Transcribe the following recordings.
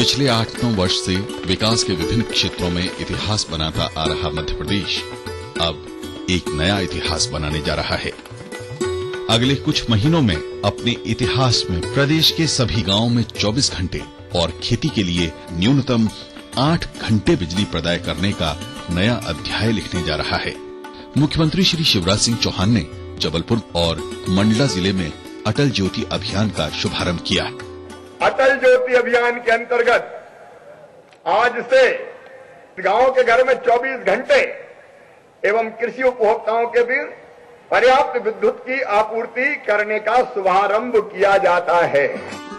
पिछले 8-9 वर्ष से विकास के विभिन्न क्षेत्रों में इतिहास बनाता आ रहा मध्य प्रदेश अब एक नया इतिहास बनाने जा रहा है। अगले कुछ महीनों में अपने इतिहास में प्रदेश के सभी गांवों में 24 घंटे और खेती के लिए न्यूनतम 8 घंटे बिजली प्रदाय करने का नया अध्याय लिखने जा रहा है। मुख्यमंत्री श्री शिवराज सिंह चौहान ने जबलपुर और मंडला जिले में अटल ज्योति अभियान का शुभारंभ किया। अटल ज्योति अभियान के अंतर्गत आज से गांव के घर में 24 घंटे एवं कृषि उपभोक्ताओं के बीच पर्याप्त विद्युत की आपूर्ति करने का शुभारंभ किया जाता है।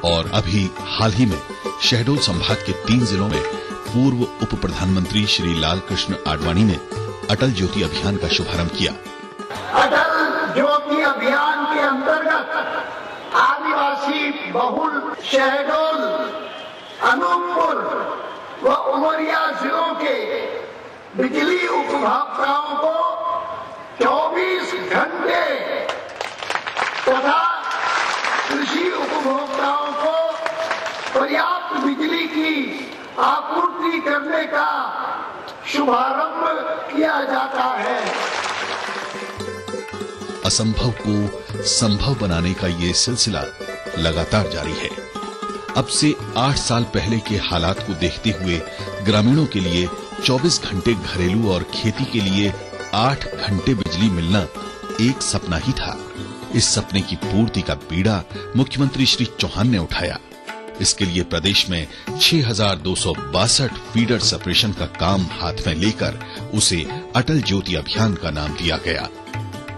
और अभी हाल ही में शहडोल संभाग के 3 जिलों में पूर्व उप प्रधानमंत्री श्री लाल कृष्ण आडवाणी ने अटल ज्योति अभियान का शुभारंभ किया। अटल ज्योति अभियान के अंतर्गत आदिवासी बहुल शहडोल, अनूपपुर व उमरिया जिलों के बिजली उपभोक्ताओं को 24 घंटे तथा कृषि उपभोक्ताओं को पर्याप्त बिजली की आपूर्ति करने का शुभारंभ किया जाता है। असंभव को संभव बनाने का ये सिलसिला लगातार जारी है। अब से 8 साल पहले के हालात को देखते हुए ग्रामीणों के लिए 24 घंटे घरेलू और खेती के लिए 8 घंटे बिजली मिलना एक सपना ही था। इस सपने की पूर्ति का बीड़ा मुख्यमंत्री श्री चौहान ने उठाया। इसके लिए प्रदेश में 6,262 फीडर सेपरेशन का काम हाथ में लेकर उसे अटल ज्योति अभियान का नाम दिया गया।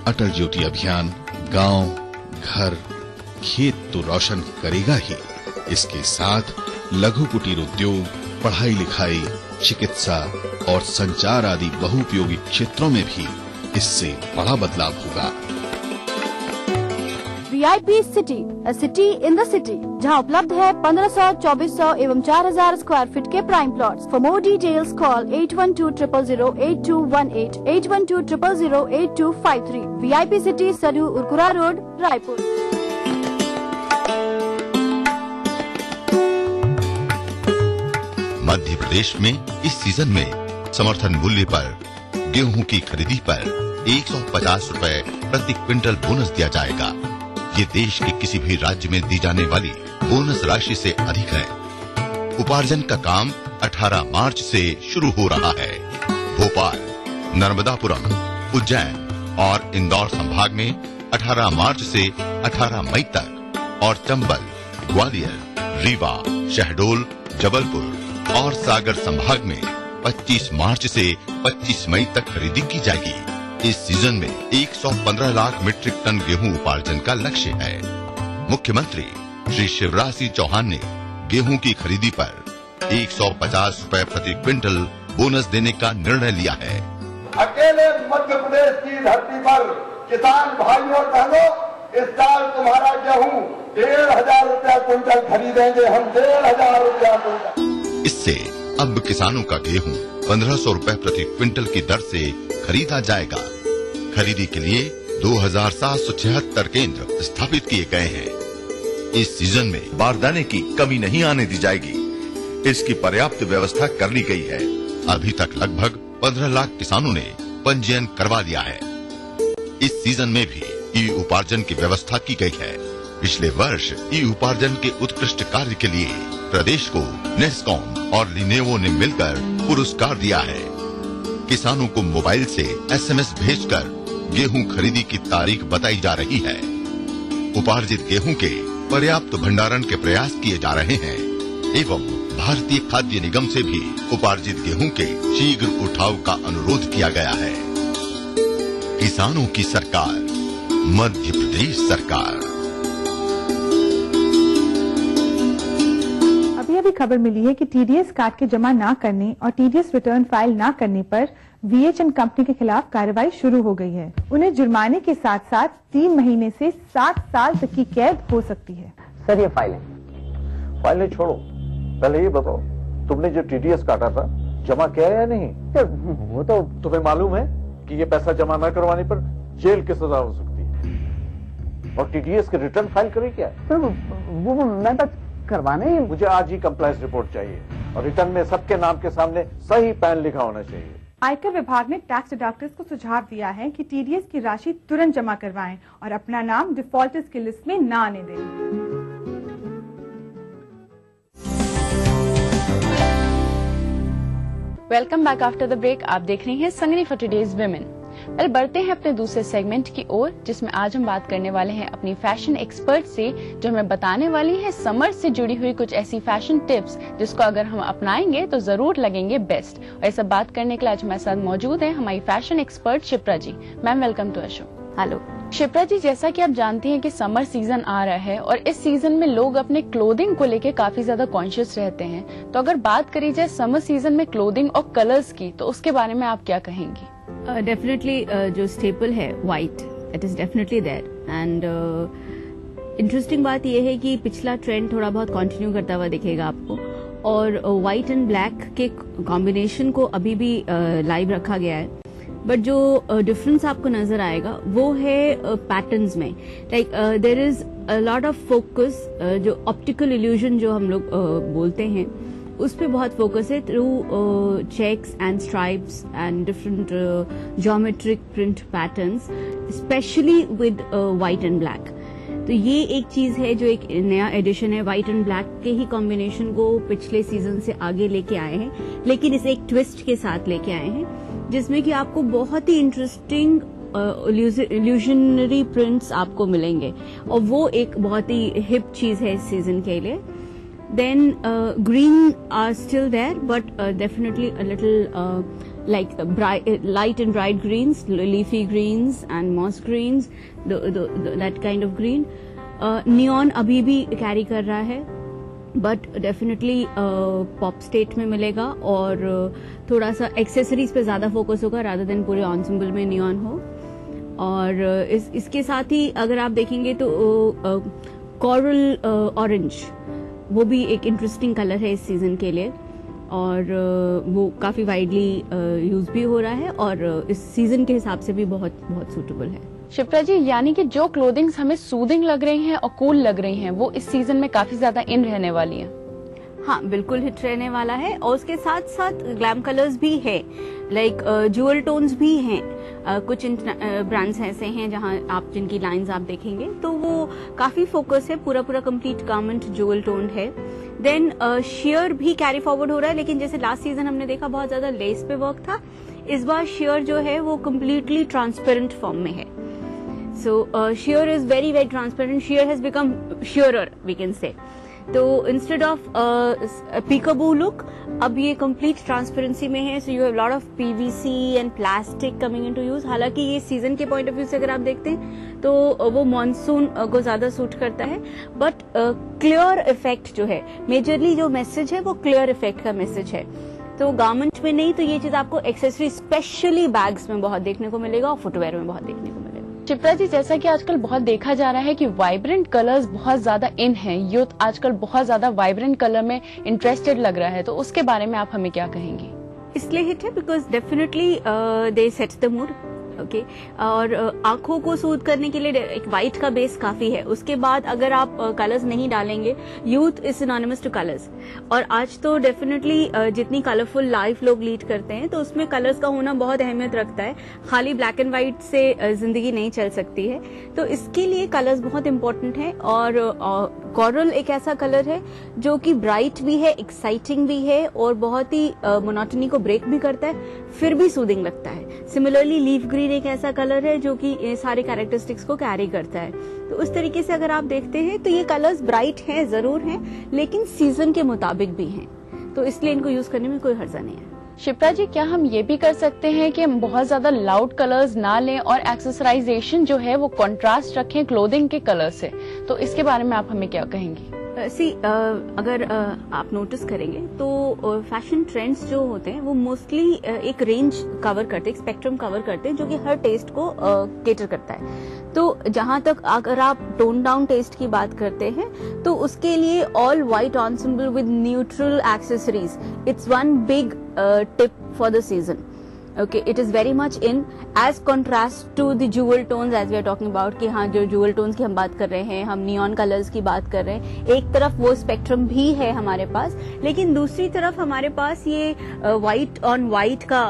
अटल ज्योति अभियान गांव, घर, खेत तो रोशन करेगा ही, इसके साथ लघु कुटीर उद्योग, पढ़ाई लिखाई, चिकित्सा और संचार आदि बहुउपयोगी क्षेत्रों में भी इससे बड़ा बदलाव होगा। VIP city, a city in the city, जहां उपलब्ध है 1500, 2400 एवं 4000 स्क्वायर फीट के prime plots. For more details call 8120008218, 8120008253। VIP city, Saryu Urkura road, Raipur. Madhya Pradesh में इस सीजन में समर्थन मूल्य पर गेहूं की खरीदी पर 150 रुपए प्रति क्विंटल बोनस दिया जाएगा। ये देश के किसी भी राज्य में दी जाने वाली बोनस राशि से अधिक है। उपार्जन का काम 18 मार्च से शुरू हो रहा है। भोपाल, नर्मदापुरम, उज्जैन और इंदौर संभाग में 18 मार्च से 18 मई तक और चंबल, ग्वालियर, रीवा, शहडोल, जबलपुर और सागर संभाग में 25 मार्च से 25 मई तक खरीदी की जाएगी। इस सीजन में 115 लाख मीट्रिक टन गेहूं उपार्जन का लक्ष्य है। मुख्यमंत्री श्री शिवराज सिंह चौहान ने गेहूं की खरीदी पर 150 रुपए प्रति क्विंटल बोनस देने का निर्णय लिया है। अकेले मध्य प्रदेश की धरती पर किसान भाइयों और बहनों, इस साल तुम्हारा गेहूं 1,500 रुपया क्विंटल खरीदेंगे हम, 1,500 रुपया क्विंटल। इससे अब किसानों का गेहूं 1500 रुपए प्रति क्विंटल की दर से खरीदा जाएगा। खरीदी के लिए 2776 केंद्र स्थापित किए गए हैं। इस सीजन में बारदाने की कमी नहीं आने दी जाएगी। इसकी पर्याप्त व्यवस्था कर ली गई है। अभी तक लगभग 15 लाख किसानों ने पंजीयन करवा लिया है। इस सीजन में भी ई उपार्जन की व्यवस्था की गई है। पिछले वर्ष ई उपार्जन के उत्कृष्ट कार्य के लिए प्रदेश को नेस्कॉम और लिनेवो ने मिलकर पुरस्कार दिया है। किसानों को मोबाइल से SMS भेजकर गेहूं खरीदी की तारीख बताई जा रही है। उपार्जित गेहूं के पर्याप्त भंडारण के प्रयास किए जा रहे हैं एवं भारतीय खाद्य निगम से भी उपार्जित गेहूं के शीघ्र उठाव का अनुरोध किया गया है। किसानों की सरकार, मध्य प्रदेश सरकार। अभी खबर मिली है कि टीडीएस काट के जमा न करने और टीडीएस रिटर्न फाइल न करने पर VHN कंपनी के खिलाफ कार्रवाई शुरू हो गई है। उन्हें जुर्माने के साथ साथ 3 महीने से 7 साल तक की कैद हो सकती है। सर ये फाइल छोड़ो, पहले ये बताओ तुमने जो टीडीएस काटा था जमा किया या नहीं? वो तो तुम्हें मालूम है कि ये पैसा जमा न करवाने पर जेल की सजा हो सकती है। और टीडीएस के रिटर्न फाइल करे क्या? वो मैं तो करवाने ही। मुझे आज ही कंप्लायंस रिपोर्ट चाहिए और रिटर्न में सबके नाम के सामने सही पैन लिखा होना चाहिए। आयकर विभाग ने टैक्स डिडक्टर्स को सुझाव दिया है कि टीडीएस की राशि तुरंत जमा करवाएं और अपना नाम डिफॉल्टर्स की लिस्ट में न आने दें। Welcome back after the break. आप देख रही हैं संगनी फॉर टुडेज विमेन। बढ़ते हैं अपने दूसरे सेगमेंट की ओर, जिसमें आज हम बात करने वाले हैं अपनी फैशन एक्सपर्ट से, जो हमें बताने वाली है समर से जुड़ी हुई कुछ ऐसी फैशन टिप्स जिसको अगर हम अपनाएंगे तो जरूर लगेंगे बेस्ट। और ये सब बात करने के लिए आज हमारे साथ मौजूद है हमारी fashion expert Shipra ji. Ma'am welcome to our show. Hello Shipra ji, जैसा कि आप जानती हैं कि समर सीजन आ रहा है और इस सीजन में लोग अपने क्लोथिंग को लेके काफी ज्यादा कॉन्शियस रहते हैं, तो अगर बात करी जाए समर सीजन में क्लोथिंग और कलर्स की, तो उसके बारे में आप क्या कहेंगी? डेफिनेटली जो स्टेपल है white, it is definitely there and interesting बात यह है कि पिछला ट्रेंड थोड़ा बहुत कंटिन्यू करता हुआ दिखेगा आपको, और व्हाइट एंड ब्लैक के कॉम्बिनेशन को अभी भी लाइव रखा गया है। बट जो डिफरेंस आपको नजर आएगा वो है पैटर्न्स में। Like there is a lot of focus, जो ऑप्टिकल इल्यूजन जो हम लोग बोलते हैं, उस पे बहुत फोकस है through checks and stripes and different geometric print patterns, specially with white and black. तो ये एक चीज है जो एक नया एडिशन है, व्हाइट एंड ब्लैक के ही कॉम्बिनेशन को पिछले सीजन से आगे लेके आए हैं, लेकिन इसे एक ट्विस्ट के साथ लेके आए हैं, जिसमें कि आपको बहुत ही इंटरेस्टिंग इल्यूजनरी प्रिंट्स आपको मिलेंगे, और वो एक बहुत ही हिप चीज है इस सीजन के लिए। Then green are still there, but definitely a little like light and bright greens, leafy greens and moss greens, that kind of green. Neon अभी भी carry कर रहा है, but definitely pop state में मिलेगा, और थोड़ा सा accessories पे ज्यादा focus होगा rather than पूरे ensemble में neon हो। और इसके साथ ही अगर आप देखेंगे तो coral orange, वो भी एक इंटरेस्टिंग कलर है इस सीजन के लिए, और वो काफी वाइडली यूज भी हो रहा है, और इस सीजन के हिसाब से भी बहुत बहुत सूटेबल है। शिप्रा जी, यानी कि जो क्लोथिंग्स हमें सूदिंग लग रही हैं और कूल लग रही हैं, वो इस सीजन में काफी ज्यादा इन रहने वाली हैं। हाँ, बिल्कुल हिट रहने वाला है, और उसके साथ साथ ग्लैम कलर्स भी है, लाइक ज्यूअल टोन्स भी हैं। कुछ ब्रांड्स ऐसे हैं जहां आप जिनकी लाइंस आप देखेंगे तो वो काफी फोकस है, पूरा कंप्लीट गारमेंट ज्यूअल टोन है। देन शेयर भी कैरी फॉरवर्ड हो रहा है, लेकिन जैसे लास्ट सीजन हमने देखा बहुत ज्यादा लेस पे वर्क था, इस बार शेयर जो है वो कम्प्लीटली ट्रांसपेरेंट फॉर्म में है। So share is very very transparent, share has become sharer we can say. तो इंस्टेड ऑफ पीकाबू लुक, अब ये कंप्लीट ट्रांसपेरेंसी में है। So you have lot of PVC and plastic coming into use. हालांकि ये season के पॉइंट ऑफ व्यू से अगर आप देखते हैं तो वो मॉनसून को ज्यादा सूट करता है, बट क्लियर इफेक्ट जो है, मेजरली जो मैसेज है वो क्लियर इफेक्ट का मैसेज है। तो गारमेंट में नहीं, तो ये चीज आपको एक्सेसरी स्पेशली बैग्स में बहुत देखने को मिलेगा और फुटवेयर में बहुत देखने को मिलेगा। शिप्रा जी, जैसा कि आजकल बहुत देखा जा रहा है कि वाइब्रेंट कलर्स बहुत ज्यादा इन हैं, यूथ आजकल बहुत ज्यादा वाइब्रेंट कलर में इंटरेस्टेड लग रहा है, तो उसके बारे में आप हमें क्या कहेंगी? इसलिए हिट है because definitely they sets the mood, okay, और आंखों को सूद करने के लिए एक व्हाइट का बेस काफी है। उसके बाद अगर आप कलर्स नहीं डालेंगे, youth is synonymous two colours, और आज तो डेफिनेटली जितनी कलरफुल लाइफ लोग लीड करते हैं तो उसमें कलर्स का होना बहुत अहमियत रखता है। खाली ब्लैक एंड व्हाइट से जिंदगी नहीं चल सकती है, तो इसके लिए कलर्स बहुत इंपॉर्टेंट है। और कोरल एक ऐसा कलर है जो कि ब्राइट भी है, एक्साइटिंग भी है, और बहुत ही मोनोटनी को ब्रेक भी करता है, फिर भी सूदिंग लगता है। सिमिलरली लीफ ग्रीन एक ऐसा कलर है जो कि सारे कैरेक्टरिस्टिक्स को कैरी करता है। तो उस तरीके से अगर आप देखते हैं तो ये कलर्स ब्राइट हैं, जरूर हैं, लेकिन सीजन के मुताबिक भी हैं, तो इसलिए इनको यूज करने में कोई हर्जा नहीं है। शिप्रा जी, क्या हम ये भी कर सकते हैं कि हम बहुत ज्यादा लाउड कलर्स ना लें और एक्सेसराइजेशन जो है वो कंट्रास्ट रखें क्लोथिंग के कलर से, तो इसके बारे में आप हमें क्या कहेंगी? अगर आप नोटिस करेंगे तो फैशन ट्रेंड्स जो होते हैं वो मोस्टली एक रेंज कवर करते हैं, एक स्पेक्ट्रम कवर करते हैं, जो कि हर टेस्ट को केटर करता है। तो जहां तक अगर आप टोन डाउन टेस्ट की बात करते हैं तो उसके लिए all white ensemble with neutral accessories, it's one big tip for the season. Okay, it is very much in as contrast to the jewel tones as we are talking about कि हाँ जो जूअल टोन्स की हम बात कर रहे हैं, हम नियॉन कलर्स की बात कर रहे हैं, एक तरफ वो स्पेक्ट्रम भी है हमारे पास, लेकिन दूसरी तरफ हमारे पास ये व्हाइट ऑन व्हाइट का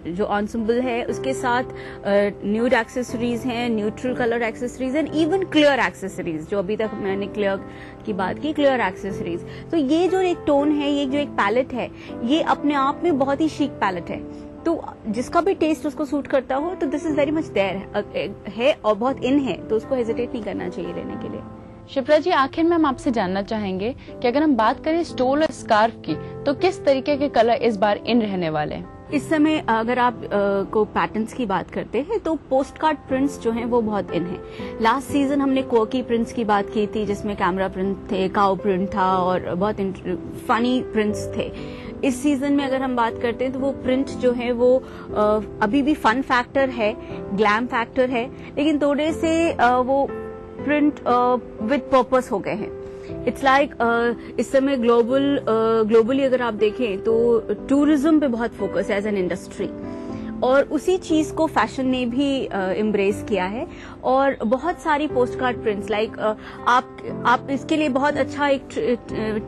जो एंसेंबल है, उसके साथ न्यूड एक्सेसरीज हैं, neutral colour accessories and even clear accessories, जो अभी तक मैंने क्लियर की बात की, क्लियर एक्सेसरीज। तो ये जो एक टोन है, ये जो एक पैलेट है, ये अपने आप में बहुत ही शीक पैलेट है। तो जिसका भी टेस्ट उसको सूट करता हो तो this is very much there है और बहुत इन है, तो उसको हेजिटेट नहीं करना चाहिए लेने के लिए। शिप्रा जी, आखिर में हम आपसे जानना चाहेंगे कि अगर हम बात करें स्टोल और स्कार्फ की, तो किस तरीके के कलर इस बार इन रहने वाले हैं? इस समय अगर आप को पैटर्न्स की बात करते हैं तो पोस्ट कार्ड प्रिंट्स जो हैं वो बहुत इन है। लास्ट सीजन हमने कोकी प्रिंट्स की बात की थी, जिसमें कैमरा प्रिंट थे, काउ प्रिंट था और बहुत फनी प्रिंट्स थे। इस सीजन में अगर हम बात करते हैं तो वो प्रिंट जो है वो अभी भी फन फैक्टर है, ग्लैम फैक्टर है, लेकिन थोड़े से वो प्रिंट विद पर्पस हो गए हैं। इट्स लाइक इस समय ग्लोबली अगर आप देखें तो टूरिज्म पे बहुत फोकस है एज एन इंडस्ट्री, और उसी चीज को फैशन ने भी एम्ब्रेस किया है। और बहुत सारी पोस्ट कार्ड प्रिंट्स लाइक आप इसके लिए बहुत अच्छा एक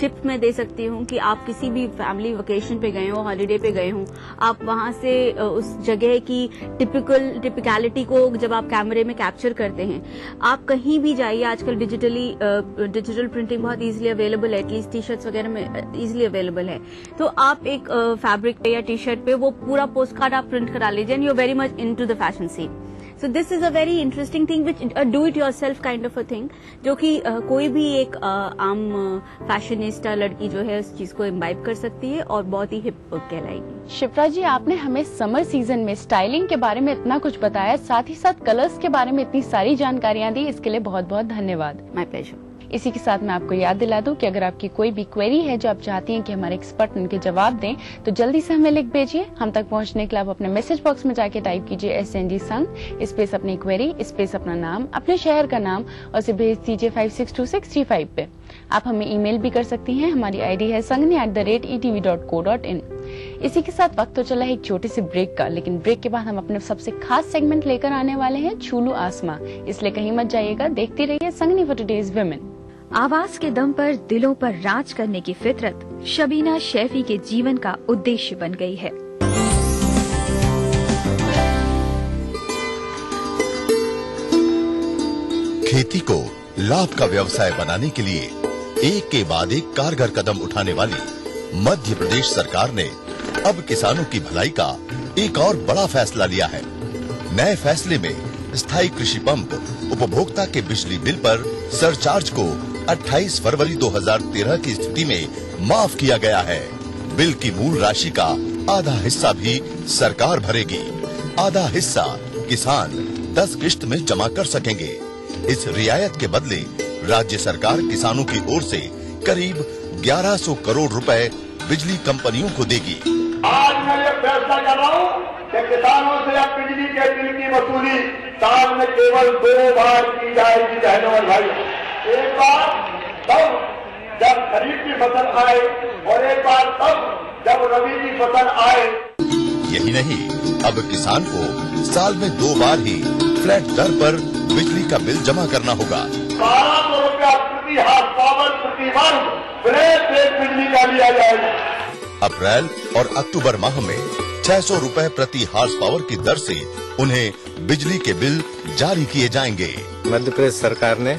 टिप मैं दे सकती हूँ कि आप किसी भी फैमिली वेकेशन पे गए हो, हॉलीडे पे गए हो, आप वहां से उस जगह की टिपिकलिटी को जब आप कैमरे में कैप्चर करते हैं, आप कहीं भी जाइए, आजकल डिजिटल प्रिंटिंग बहुत इजीली अवेलेबल है, एटलीस्ट टी शर्ट्स वगैरह में इजीली अवेलेबल है, तो आप एक फैब्रिक पे या टी शर्ट पे वो पूरा पोस्ट कार्ड आप प्रिंट करा लीजिए and you are very much into the fashion scene. So this is a very interesting thing, which do it yourself kind of a thing, जो कि कोई भी एक आम फैशनिस्टा लड़की जो है उस चीज को इम्बाइब कर सकती है और बहुत ही हिप कहलाएगी। शिप्रा जी, आपने हमें समर सीजन में स्टाइलिंग के बारे में इतना कुछ बताया, साथ ही साथ कलर्स के बारे में इतनी सारी जानकारियां दी, इसके लिए बहुत बहुत धन्यवाद। My pleasure. इसी के साथ मैं आपको याद दिला दूं कि अगर आपकी कोई भी क्वेरी है जो आप चाहती हैं कि हमारे एक्सपर्ट उनके जवाब दें, तो जल्दी से हमें लिख भेजिए। हम तक पहुंचने के लिए आप अपने मैसेज बॉक्स में जाके टाइप कीजिए SNG संघ स्पेस अपनी क्वेरी स्पेस अपना नाम, अपने शहर का नाम और उसे भेज दीजिए 562635 पे। आप हमें ईमेल भी कर सकती हैं, हमारी आईडी है sangni@etv.co.in। इसी के साथ वक्त तो चला है एक छोटे से ब्रेक का, लेकिन ब्रेक के बाद हम अपने सबसे खास सेगमेंट लेकर आने वाले हैं, छूलू आसमां। इसलिए कहीं मत जाइएगा, देखती रहिए संगनी फॉर टुडेज विमेन। आवाज के दम पर दिलों पर राज करने की फितरत शबीना शैफी के जीवन का उद्देश्य बन गई है। खेती को लाभ का व्यवसाय बनाने के लिए एक के बाद एक कारगर कदम उठाने वाली मध्य प्रदेश सरकार ने अब किसानों की भलाई का एक और बड़ा फैसला लिया है। नए फैसले में स्थायी कृषि पंप उपभोक्ता के बिजली बिल पर सरचार्ज को 28 फरवरी 2013 की स्थिति में माफ किया गया है। बिल की मूल राशि का आधा हिस्सा भी सरकार भरेगी, आधा हिस्सा किसान 10 किश्त में जमा कर सकेंगे। इस रियायत के बदले राज्य सरकार किसानों की ओर से करीब 1100 करोड़ रुपए बिजली कंपनियों को देगी। आज मैं ये फैसला कर रहा हूँ कि किसानों से अब बिजली के बिल की वसूली साल में केवल 2 बार की जाएगी बहनों और भाई। एक बार तब जब खरीफ की फसल आए और एक बार तब जब रबी की फसल आए। यही नहीं, अब किसान को साल में 2 बार ही फ्लैट दर पर बिजली का बिल जमा करना होगा। 1200 रुपया प्रति हाथ पावर प्रति वर्ष फ्लैट रेट बिजली का लिया जाएगा। अप्रैल और अक्टूबर माह में 600 रुपए प्रति हार्स पावर की दर से उन्हें बिजली के बिल जारी किए जाएंगे। मध्य प्रदेश सरकार ने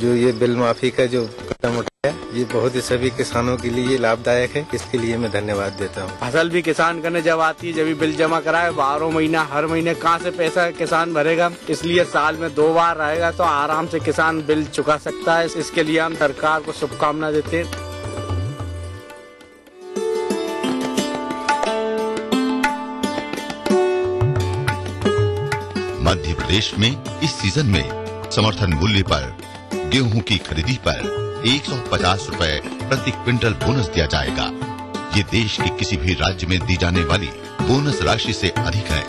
जो ये बिल माफी का जो कदम उठाया, ये बहुत ही सभी किसानों के लिए लाभदायक है। इसके लिए मैं धन्यवाद देता हूँ। फसल भी किसान करने जब आती है, जब भी बिल जमा कराए, 12 महीना हर महीने कहाँ से पैसा किसान भरेगा, इसलिए साल में 2 बार रहेगा तो आराम से किसान बिल चुका सकता है। इसके लिए हम सरकार को शुभकामना देते हैं। मध्य प्रदेश में इस सीजन में समर्थन मूल्य पर गेहूं की खरीदी पर 150 रुपए प्रति क्विंटल बोनस दिया जाएगा। ये देश के किसी भी राज्य में दी जाने वाली बोनस राशि से अधिक है।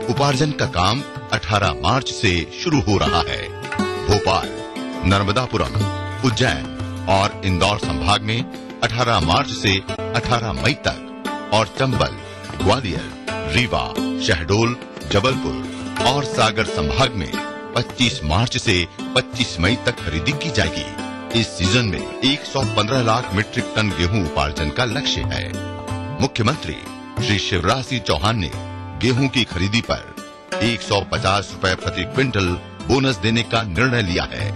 उपार्जन का काम 18 मार्च से शुरू हो रहा है। भोपाल, नर्मदापुरम, उज्जैन और इंदौर संभाग में 18 मार्च से 18 मई तक और चंबल, ग्वालियर, रीवा, शहडोल, जबलपुर और सागर संभाग में 25 मार्च से 25 मई तक खरीदी की जाएगी। इस सीजन में 115 लाख मीट्रिक टन गेहूं उपार्जन का लक्ष्य है। मुख्यमंत्री श्री शिवराज सिंह चौहान ने गेहूं की खरीदी पर 150 रुपए प्रति क्विंटल बोनस देने का निर्णय लिया है।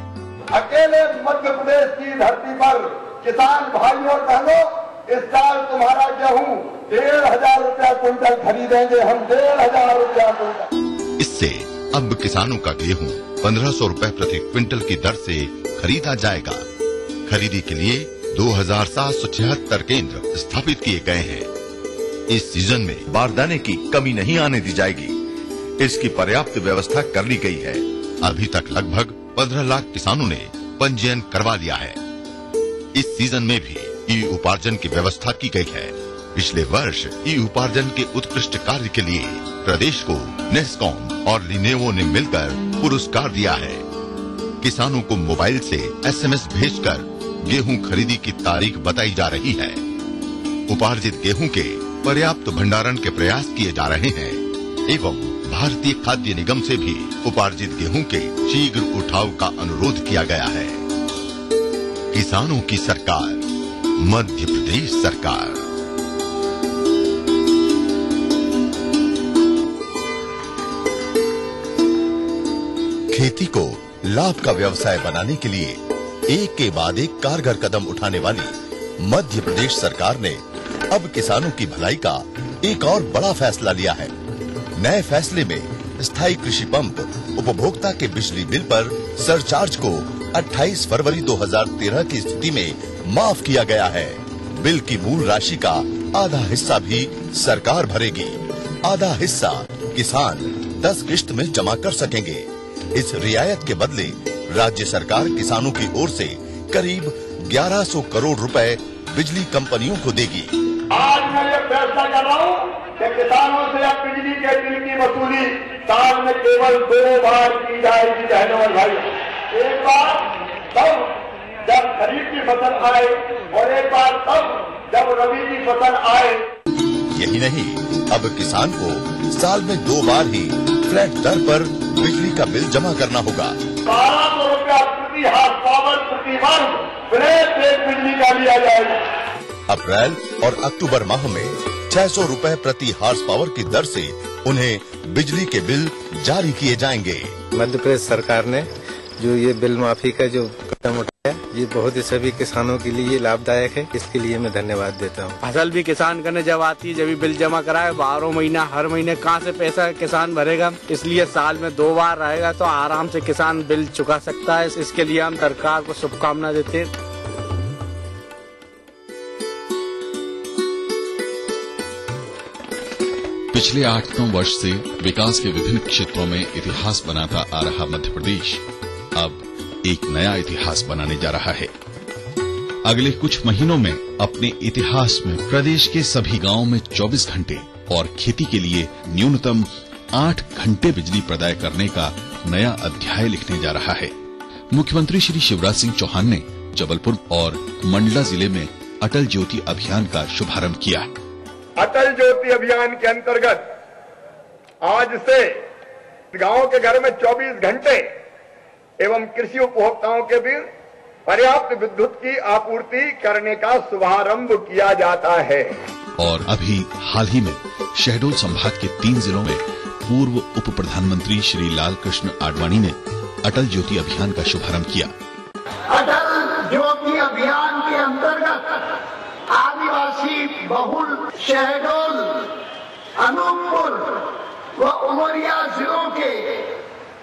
अकेले मध्य प्रदेश की धरती पर किसान भाइयों और बहनों, इस साल तुम्हारा गेहूं 1,500 रुपया क्विंटल खरीदेंगे हम, 1,500 रुपया क्विंटल। इससे अब किसानों का गेहूं 1,500 रुपए प्रति क्विंटल की दर से खरीदा जाएगा। खरीदी के लिए 2,776 केंद्र स्थापित किए गए हैं। इस सीजन में बारदाने की कमी नहीं आने दी जाएगी। इसकी पर्याप्त व्यवस्था कर ली गई है। अभी तक लगभग 15 लाख किसानों ने पंजीयन करवा लिया है। इस सीजन में भी ई उपार्जन की व्यवस्था की गई है। पिछले वर्ष ई उपार्जन के उत्कृष्ट कार्य के लिए प्रदेश को नेस्कॉम और लिनेवो ने मिलकर पुरस्कार दिया है। किसानों को मोबाइल से SMS भेजकर गेहूं खरीदी की तारीख बताई जा रही है। उपार्जित गेहूं के पर्याप्त भंडारण के प्रयास किए जा रहे हैं एवं भारतीय खाद्य निगम से भी उपार्जित गेहूं के शीघ्र उठाव का अनुरोध किया गया है। किसानों की सरकार, मध्य प्रदेश सरकार। खेती को लाभ का व्यवसाय बनाने के लिए एक के बाद एक कारगर कदम उठाने वाली मध्य प्रदेश सरकार ने अब किसानों की भलाई का एक और बड़ा फैसला लिया है। नए फैसले में स्थायी कृषि पंप उपभोक्ता के बिजली बिल पर सरचार्ज को 28 फरवरी 2013 की स्थिति में माफ किया गया है। बिल की मूल राशि का आधा हिस्सा भी सरकार भरेगी। आधा हिस्सा किसान 10 किश्त में जमा कर सकेंगे। इस रियायत के बदले राज्य सरकार किसानों की ओर से करीब 1100 करोड़ रुपए बिजली कंपनियों को देगी। आज मैं ये फैसला कर रहा हूँ कि किसानों से अब बिजली के बिल की वसूली साल में केवल 2 बार की जाएगी बहनों और भाई। एक बार तब जब खरीफ की फसल आए और एक बार तब जब रबी की फसल आए। यही नहीं, अब किसान को साल में 2 बार ही फ्लैट दर पर बिजली का बिल जमा करना होगा। 1200 रुपया प्रति हाथ पावर प्रति वर्ष फ्लैट रेट बिजली का लिया जाएगा। अप्रैल और अक्टूबर माह में 600 रुपए प्रति हार्स पावर की दर से उन्हें बिजली के बिल जारी किए जाएंगे। मध्य प्रदेश सरकार ने जो ये बिल माफी का जो कदम उठाया, ये बहुत ही सभी किसानों के लिए लाभदायक है। इसके लिए मैं धन्यवाद देता हूँ। फसल भी किसान करने जब आती है, जब भी बिल जमा कराए, 12 महीना हर महीने कहाँ से पैसा किसान भरेगा। इसलिए साल में 2 बार रहेगा तो आराम से किसान बिल चुका सकता है। इसके लिए हम सरकार को शुभकामना देते हैं। पिछले 8-9 वर्ष से विकास के विभिन्न क्षेत्रों में इतिहास बनाता आ रहा मध्य प्रदेश अब एक नया इतिहास बनाने जा रहा है। अगले कुछ महीनों में अपने इतिहास में प्रदेश के सभी गांवों में 24 घंटे और खेती के लिए न्यूनतम 8 घंटे बिजली प्रदाय करने का नया अध्याय लिखने जा रहा है। मुख्यमंत्री श्री शिवराज सिंह चौहान ने जबलपुर और मंडला जिले में अटल ज्योति अभियान का शुभारंभ किया। अटल ज्योति अभियान के अंतर्गत आज से गांव के घर में 24 घंटे एवं कृषि उपभोक्ताओं के बीच पर्याप्त विद्युत की आपूर्ति करने का शुभारंभ किया जाता है। और अभी हाल ही में शहडोल संभाग के 3 जिलों में पूर्व उप प्रधानमंत्री श्री लाल कृष्ण आडवाणी ने अटल ज्योति अभियान का शुभारंभ किया। अटल ज्योति अभियान के अंतर्गत आदिवासी बहुल शहडोल, अनूपपुर व उमरिया जिलों के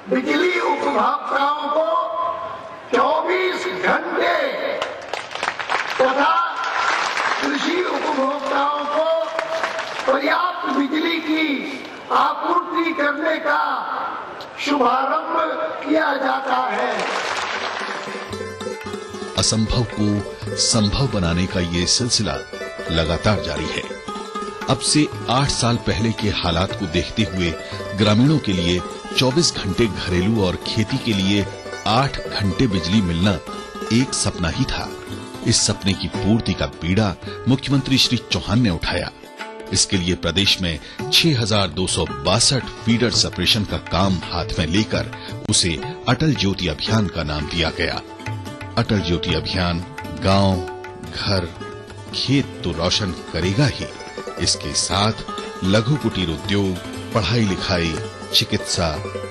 बिजली उपभोक्ताओं को 24 घंटे तथा कृषि उपभोक्ताओं को पर्याप्त बिजली की आपूर्ति करने का शुभारंभ किया जाता है। असंभव को संभव बनाने का ये सिलसिला लगातार जारी है। अब से 8 साल पहले के हालात को देखते हुए ग्रामीणों के लिए 24 घंटे घरेलू और खेती के लिए 8 घंटे बिजली मिलना एक सपना ही था। इस सपने की पूर्ति का बीड़ा मुख्यमंत्री श्री चौहान ने उठाया। इसके लिए प्रदेश में 6,262 फीडर सेपरेशन का काम हाथ में लेकर उसे अटल ज्योति अभियान का नाम दिया गया। अटल ज्योति अभियान गांव, घर, खेत तो रोशन करेगा ही, इसके साथ लघु कुटीर उद्योग, पढ़ाई लिखाई, चिकित्सा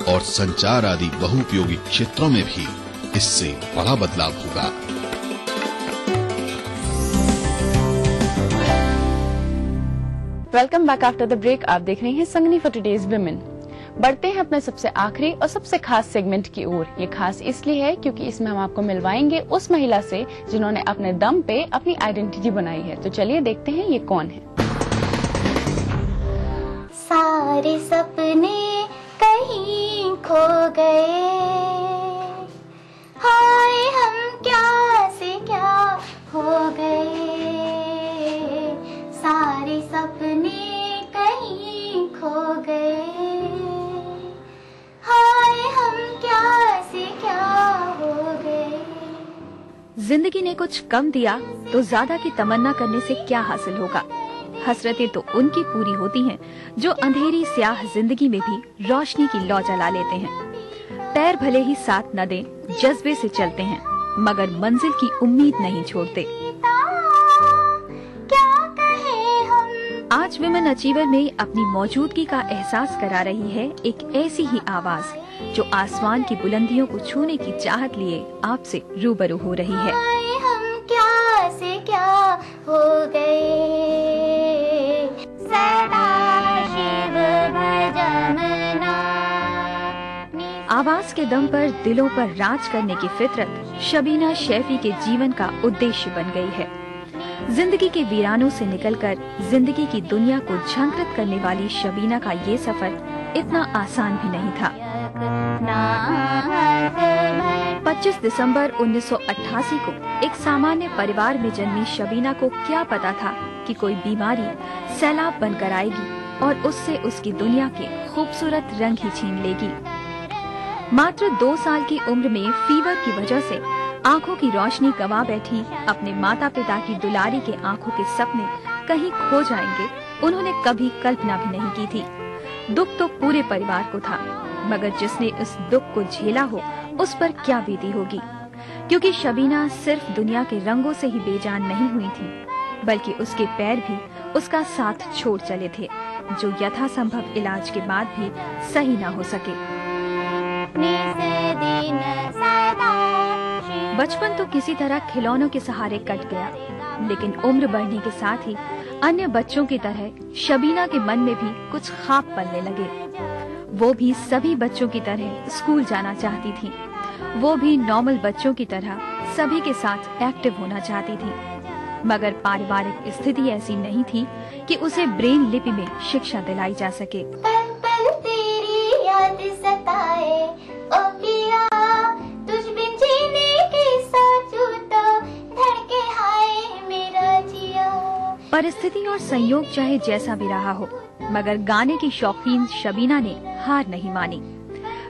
और संचार आदि बहुउपयोगी क्षेत्रों में भी इससे बड़ा बदलाव होगा। Welcome back after the break. आप देख रहे हैं संगनी फॉर टुडेज विमेन। बढ़ते हैं अपने सबसे आखिरी और सबसे खास सेगमेंट की ओर। ये खास इसलिए है क्योंकि इसमें हम आपको मिलवाएंगे उस महिला से जिन्होंने अपने दम पे अपनी आइडेंटिटी बनाई है। तो चलिए देखते हैं ये कौन है। सारे सपने कहीं खो गए, हाय हम क्या से क्या हो गए। सारे सपने कहीं खो गए, हाय हम क्या से क्या हो गए। जिंदगी ने कुछ कम दिया तो ज्यादा की तमन्ना करने से क्या हासिल होगा। हसरतें तो उनकी पूरी होती हैं जो अंधेरी स्याह जिंदगी में भी रोशनी की लौ जला लेते हैं। पैर भले ही साथ न दें, जज्बे से चलते हैं, मगर मंजिल की उम्मीद नहीं छोड़ते। आज विमेन अचीवर में अपनी मौजूदगी का एहसास करा रही है एक ऐसी ही आवाज जो आसमान की बुलंदियों को छूने की चाहत लिए आपसे रूबरू हो रही है। हम क्या से क्या हो गए, सदाशिव भजमना। आवाज के दम पर दिलों पर राज करने की फितरत शबीना शैफी के जीवन का उद्देश्य बन गई है। जिंदगी के वीरानों से निकलकर जिंदगी की दुनिया को झंकृत करने वाली शबीना का ये सफर इतना आसान भी नहीं था। 25 दिसंबर 1988 को एक सामान्य परिवार में जन्मी शबीना को क्या पता था कि कोई बीमारी सैलाब बनकर आएगी और उससे उसकी दुनिया के खूबसूरत रंग ही छीन लेगी। मात्र 2 साल की उम्र में फीवर की वजह से आंखों की रोशनी गंवा बैठी अपने माता पिता की दुलारी के आंखों के सपने कहीं खो जाएंगे, उन्होंने कभी कल्पना भी नहीं की थी। दुख तो पूरे परिवार को था, मगर जिसने उस दुख को झेला हो उस पर क्या बीती होगी। क्योंकि शबीना सिर्फ दुनिया के रंगों से ही बेजान नहीं हुई थी, बल्कि उसके पैर भी उसका साथ छोड़ चले थे, जो यथासंभव इलाज के बाद भी सही न हो सके। बचपन तो किसी तरह खिलौनों के सहारे कट गया, लेकिन उम्र बढ़ने के साथ ही अन्य बच्चों की तरह शबीना के मन में भी कुछ ख्वाब पलने लगे। वो भी सभी बच्चों की तरह स्कूल जाना चाहती थी। वो भी नॉर्मल बच्चों की तरह सभी के साथ एक्टिव होना चाहती थी, मगर पारिवारिक स्थिति ऐसी नहीं थी कि उसे ब्रेन लिपि में शिक्षा दिलाई जा सके। पल पल तेरी याद सताए, ओ पिया तुझ बिन जीने की सोचूं तो धड़के हाय मेरा जिया। परिस्थिति और संयोग चाहे जैसा भी रहा हो, मगर गाने की शौकीन शबीना ने हार नहीं मानी।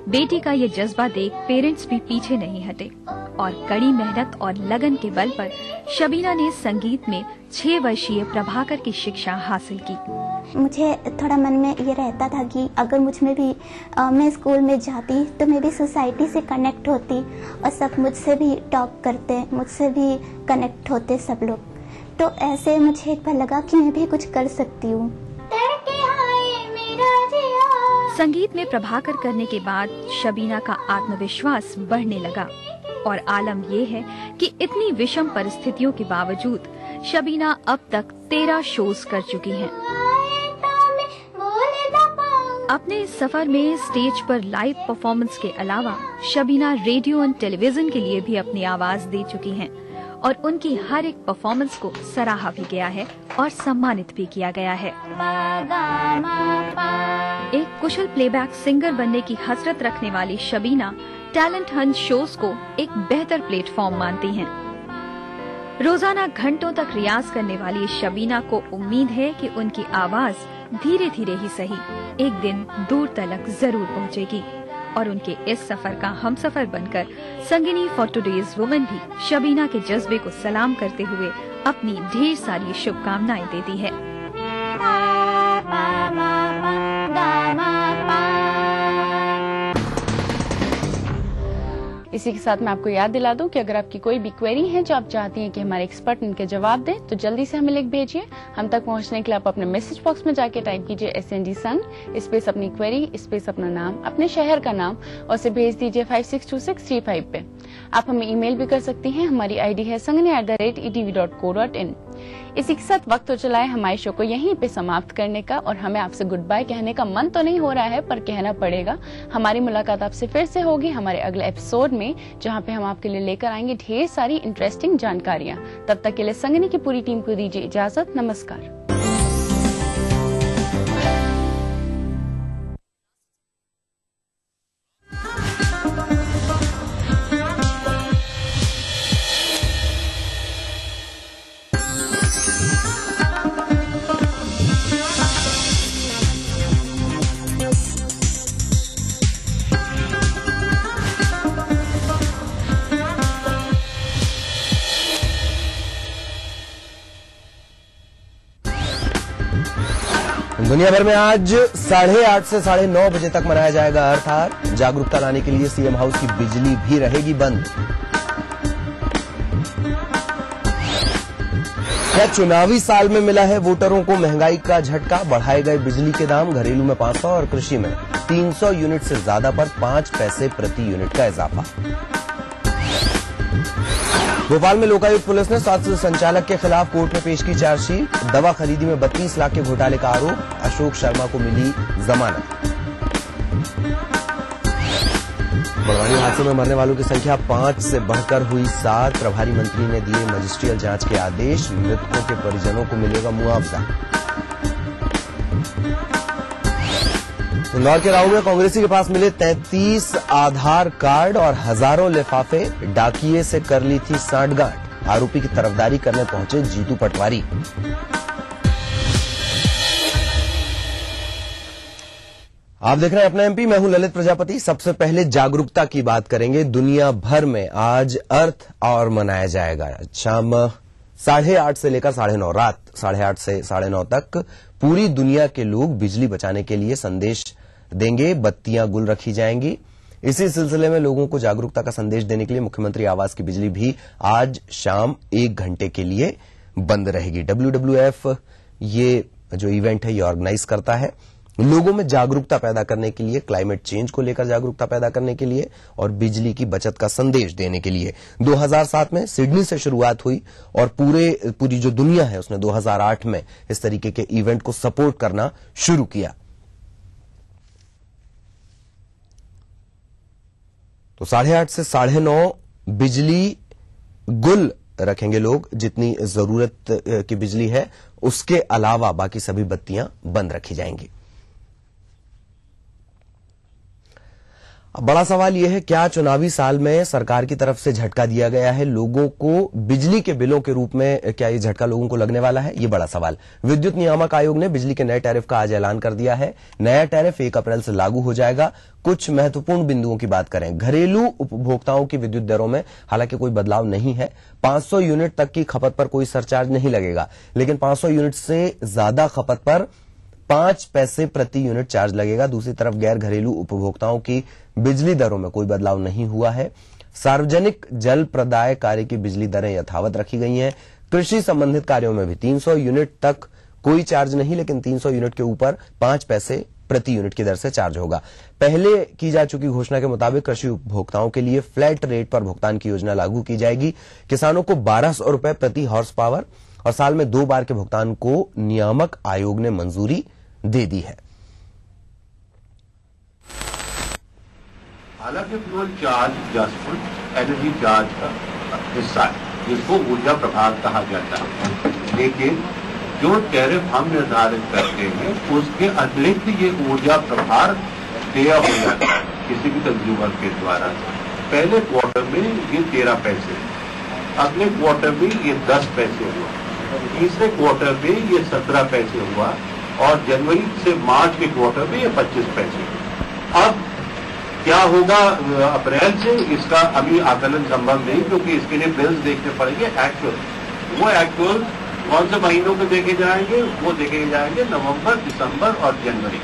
बेटी का ये जज्बा देख पेरेंट्स भी पीछे नहीं हटे और कड़ी मेहनत और लगन के बल पर शबीना ने संगीत में 6 वर्षीय प्रभाकर की शिक्षा हासिल की। मुझे थोड़ा मन में ये रहता था कि अगर मुझ में भी मैं स्कूल में जाती तो मैं भी सोसाइटी से कनेक्ट होती और सब मुझसे भी टॉक करते, मुझसे भी कनेक्ट होते सब लोग। तो ऐसे मुझे एक बार लगा कि मैं भी कुछ कर सकती हूँ। संगीत में प्रभाकर करने के बाद शबीना का आत्मविश्वास बढ़ने लगा और आलम ये है कि इतनी विषम परिस्थितियों के बावजूद शबीना अब तक 13 शोज कर चुकी हैं। अपने इस सफर में स्टेज पर लाइव परफॉर्मेंस के अलावा शबीना रेडियो और टेलीविजन के लिए भी अपनी आवाज दे चुकी हैं और उनकी हर एक परफॉर्मेंस को सराहा भी गया है और सम्मानित भी किया गया है। एक कुशल प्लेबैक सिंगर बनने की हसरत रखने वाली शबीना टैलेंट हंट शोज को एक बेहतर प्लेटफॉर्म मानती हैं। रोजाना घंटों तक रियाज करने वाली शबीना को उम्मीद है कि उनकी आवाज धीरे धीरे ही सही एक दिन दूर तलक जरूर पहुंचेगी और उनके इस सफर का हमसफर बनकर संगिनी फॉर टुडेज वुमेन भी शबीना के जज्बे को सलाम करते हुए अपनी ढेर सारी शुभकामनाएं देती है। इसी के साथ मैं आपको याद दिला दूं कि अगर आपकी कोई भी क्वेरी है जो आप चाहती हैं कि हमारे एक्सपर्ट उनके जवाब दें तो जल्दी से हमें लिख भेजिए। हम तक पहुंचने के लिए आप अपने मैसेज बॉक्स में जाके टाइप कीजिए SND संघ स्पेस अपनी क्वेरी स्पेस अपना नाम अपने शहर का नाम और उसे भेज दीजिए 562635 पे। आप हमें ईमेल भी कर सकती हैं। हमारी आईडी है sangni@etv.co.in। इसी के साथ वक्त हो चला है हमारे शो को यहीं पे समाप्त करने का और हमें आपसे गुड बाय कहने का मन तो नहीं हो रहा है पर कहना पड़ेगा। हमारी मुलाकात आपसे फिर से होगी हमारे अगले एपिसोड में जहां पे हम आपके लिए लेकर आएंगे ढेर सारी इंटरेस्टिंग जानकारियां। तब तक के लिए संगनी की पूरी टीम को दीजिए इजाजत। नमस्कार। दुनिया भर में आज 8:30 से 9:30 बजे तक मनाया जाएगा अर्थ। जागरूकता लाने के लिए सीएम हाउस की बिजली भी रहेगी बंद। क्या चुनावी साल में मिला है वोटरों को महंगाई का झटका? बढ़ाए गए बिजली के दाम, घरेलू में 500 और कृषि में 300 यूनिट से ज्यादा पर 5 पैसे प्रति यूनिट का इजाफा। भोपाल में लोकायुक्त पुलिस ने स्वास्थ्य संचालक के खिलाफ कोर्ट में पेश की चार्जशीट। दवा खरीदी में 32 लाख के घोटाले का आरोप, अशोक शर्मा को मिली जमानत। बड़वानी हादसे में मरने वालों की संख्या 5 से बढ़कर हुई 7। प्रभारी मंत्री ने दिए मजिस्ट्रियल जांच के आदेश, मृतकों के परिजनों को मिलेगा मुआवजा। इंदौर के राऊ में कांग्रेसी के पास मिले 33 आधार कार्ड और हजारों लिफाफे, डाकिये से कर ली थी सांठगांठ। आरोपी की तरफदारी करने पहुंचे जीतू पटवारी। आप देख रहे हैं अपना एमपी, मैं हूं ललित प्रजापति। सबसे पहले जागरूकता की बात करेंगे। दुनिया भर में आज अर्थ आवर मनाया जाएगा। शाम 8:30 से लेकर 9:30, रात 8:30 से 9:30 तक पूरी दुनिया के लोग बिजली बचाने के लिए संदेश देंगे। बत्तियां गुल रखी जाएंगी। इसी सिलसिले में लोगों को जागरूकता का संदेश देने के लिए मुख्यमंत्री आवास की बिजली भी आज शाम 1 घंटे के लिए बंद रहेगी। WWF ये जो इवेंट है ये ऑर्गेनाइज करता है लोगों में जागरूकता पैदा करने के लिए, क्लाइमेट चेंज को लेकर जागरूकता पैदा करने के लिए और बिजली की बचत का संदेश देने के लिए। 2007 में सिडनी से शुरुआत हुई और पूरी जो दुनिया है उसने 2008 में इस तरीके के इवेंट को सपोर्ट करना शुरू किया। तो 8:30 से 9:30 बिजली गुल रखेंगे लोग। जितनी जरूरत की बिजली है उसके अलावा बाकी सभी बत्तियां बंद रखी जाएंगी। अब बड़ा सवाल यह है, क्या चुनावी साल में सरकार की तरफ से झटका दिया गया है लोगों को बिजली के बिलों के रूप में? क्या ये झटका लोगों को लगने वाला है? ये बड़ा सवाल। विद्युत नियामक आयोग ने बिजली के नए टैरिफ का आज ऐलान कर दिया है। नया टैरिफ 1 अप्रैल से लागू हो जाएगा। कुछ महत्वपूर्ण बिंदुओं की बात करें। घरेलू उपभोक्ताओं की विद्युत दरों में हालांकि कोई बदलाव नहीं है। 500 यूनिट तक की खपत पर कोई सरचार्ज नहीं लगेगा, लेकिन 500 यूनिट से ज्यादा खपत पर 5 पैसे प्रति यूनिट चार्ज लगेगा। दूसरी तरफ गैर घरेलू उपभोक्ताओं की बिजली दरों में कोई बदलाव नहीं हुआ है। सार्वजनिक जल प्रदाय कार्य की बिजली दरें यथावत रखी गई हैं। कृषि संबंधित कार्यों में भी 300 यूनिट तक कोई चार्ज नहीं, लेकिन 300 यूनिट के ऊपर 5 पैसे प्रति यूनिट की दर से चार्ज होगा। पहले की जा चुकी घोषणा के मुताबिक कृषि उपभोक्ताओं के लिए फ्लैट रेट पर भुगतान की योजना लागू की जाएगी। किसानों को 1200 रुपए प्रति हॉर्स पावर और साल में 2 बार के भुगतान को नियामक आयोग ने मंजूरी दे दी है। हालांकि fuel charge just energy charge का हिस्सा है जिसको ऊर्जा प्रभार कहा जाता है, लेकिन जो टैरिफ हम निर्धारित करते हैं उसके अतिरिक्त ये ऊर्जा प्रभार देय हो जाता है किसी भी कंज्यूमर के द्वारा। पहले क्वार्टर में ये 13 पैसे, अगले क्वार्टर में ये 10 पैसे हुआ, तीसरे क्वार्टर में ये 17 पैसे हुआ और जनवरी से मार्च के क्वार्टर में ये 25 पैसे। अब क्या होगा अप्रैल से, इसका अभी आकलन संभव नहीं, क्योंकि इसके लिए बिल्स देखने पड़ेंगे एक्चुअल। वो एक्चुअल कौन से महीनों के देखे जाएंगे? वो देखे जाएंगे नवंबर, दिसंबर और जनवरी।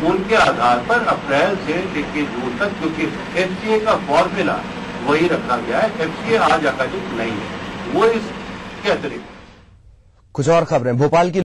उनके आधार पर अप्रैल से लेकर जून तक, क्योंकि एफसीए का फॉर्मूला वही रखा गया है, एफसीए आज आकर्षित नहीं है, वो इसके अतिरिक्त। कुछ और खबरें। भोपाल की